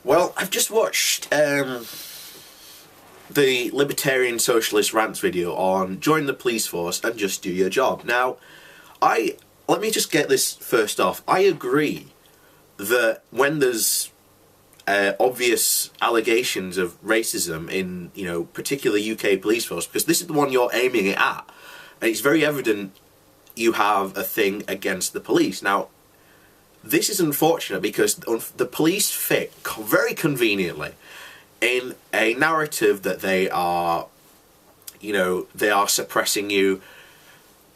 Well, I've just watched the Libertarian Socialist Rants video on join the police force and just do your job. Now, let me just get this first off. I agree that when there's obvious allegations of racism in, particularly UK police force, because this is the one you're aiming it at, and it's very evident you have a thing against the police. Now, this is unfortunate because the police fit very conveniently in a narrative that they are suppressing you.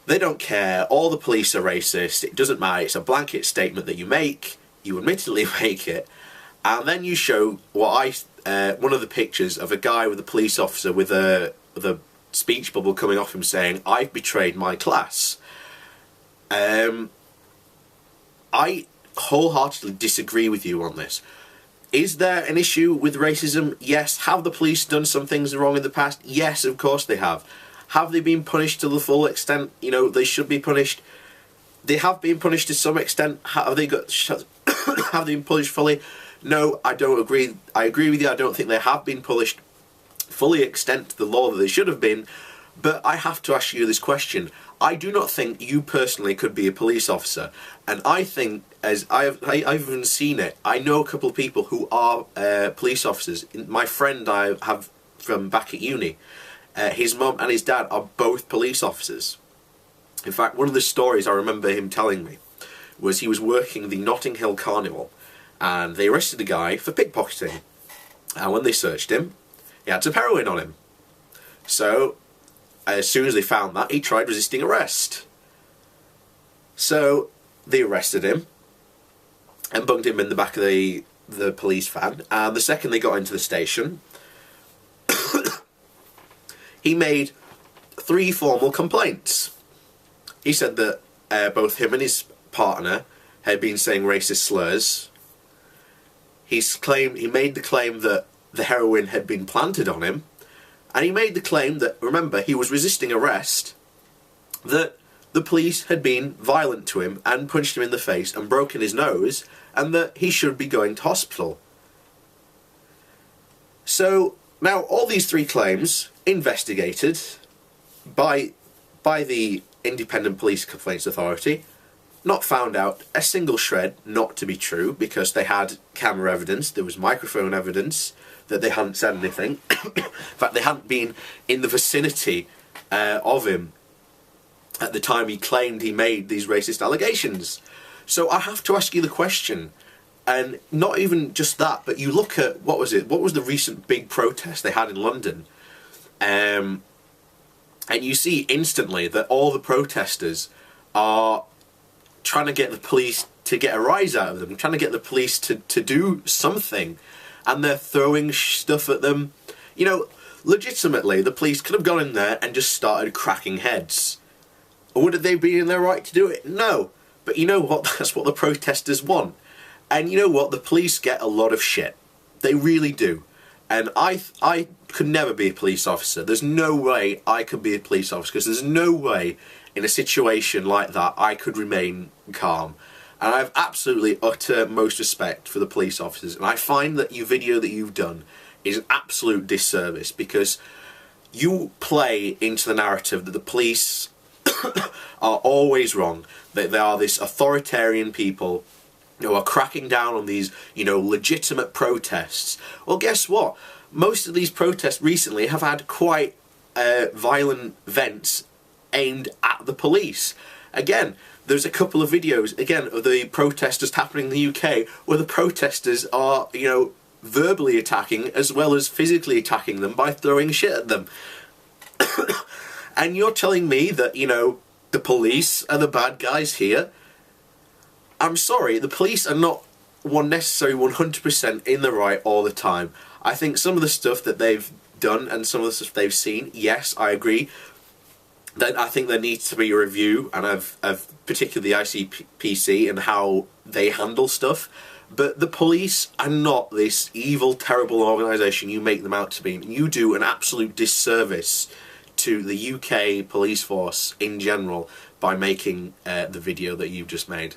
They don't care. All the police are racist. It doesn't matter. It's a blanket statement that you make. You admittedly make it. And then you show one of the pictures of a guy with a police officer with a speech bubble coming off him saying, "I've betrayed my class." I wholeheartedly disagree with you on this. Is there an issue with racism? Yes. Have the police done some things wrong in the past? Yes, of course they have. Have they been punished to the full extent they should be punished? They have been punished to some extent. Have they been punished fully? No, I don't agree. I agree with you. I don't think they have been punished fully extent to the law that they should have been. But I have to ask you this question. I do not think you personally could be a police officer. And I think, as I've even seen it, I know a couple of people who are police officers. My friend I have from back at uni, his mum and his dad are both police officers. In fact, one of the stories I remember him telling me was he was working the Notting Hill Carnival and they arrested a guy for pickpocketing. And when they searched him, he had some heroin on him. So, as soon as they found that, he tried resisting arrest. So, they arrested him and bunged him in the back of the police van. And the second they got into the station, he made 3 formal complaints. He said that both him and his partner had been saying racist slurs. He made the claim that the heroin had been planted on him. And he made the claim that, remember, he was resisting arrest, that the police had been violent to him and punched him in the face and broken his nose, and that he should be going to hospital. So, now all these 3 claims, investigated by the Independent Police Complaints Authority, not found out a single shred not to be true, because they had camera evidence, there was microphone evidence, that they hadn't said anything. In fact, they hadn't been in the vicinity of him at the time he claimed he made these racist allegations. So I have to ask you the question, and not even just that, but you look at, what was the recent big protest they had in London, and you see instantly that all the protesters are trying to get the police to get a rise out of them, trying to get the police to do something, and they're throwing stuff at them. Legitimately, the police could have gone in there and just started cracking heads. Would they be in their right to do it? No. But you know what? That's what the protesters want. And you know what? The police get a lot of shit. They really do. And I could never be a police officer. There's no way I could be a police officer, because there's no way in a situation like that I could remain calm. And I have absolutely utter most respect for the police officers. And I find that your video that you've done is an absolute disservice, because you play into the narrative that the police are always wrong, that they are this authoritarian people who are cracking down on these, legitimate protests. Well, guess what? Most of these protests recently have had quite violent events aimed at the police. Again, there's a couple of videos, again, of the protesters happening in the UK, where the protesters are, verbally attacking as well as physically attacking them by throwing shit at them. And you're telling me that, the police are the bad guys here? I'm sorry, the police are not necessarily 100% in the right all the time. I think some of the stuff that they've done and some of the stuff they've seen, yes, I agree. Then I think there needs to be a review, and of particularly the ICPC and how they handle stuff. But the police are not this evil, terrible organisation you make them out to be. You do an absolute disservice to the UK police force in general by making the video that you've just made.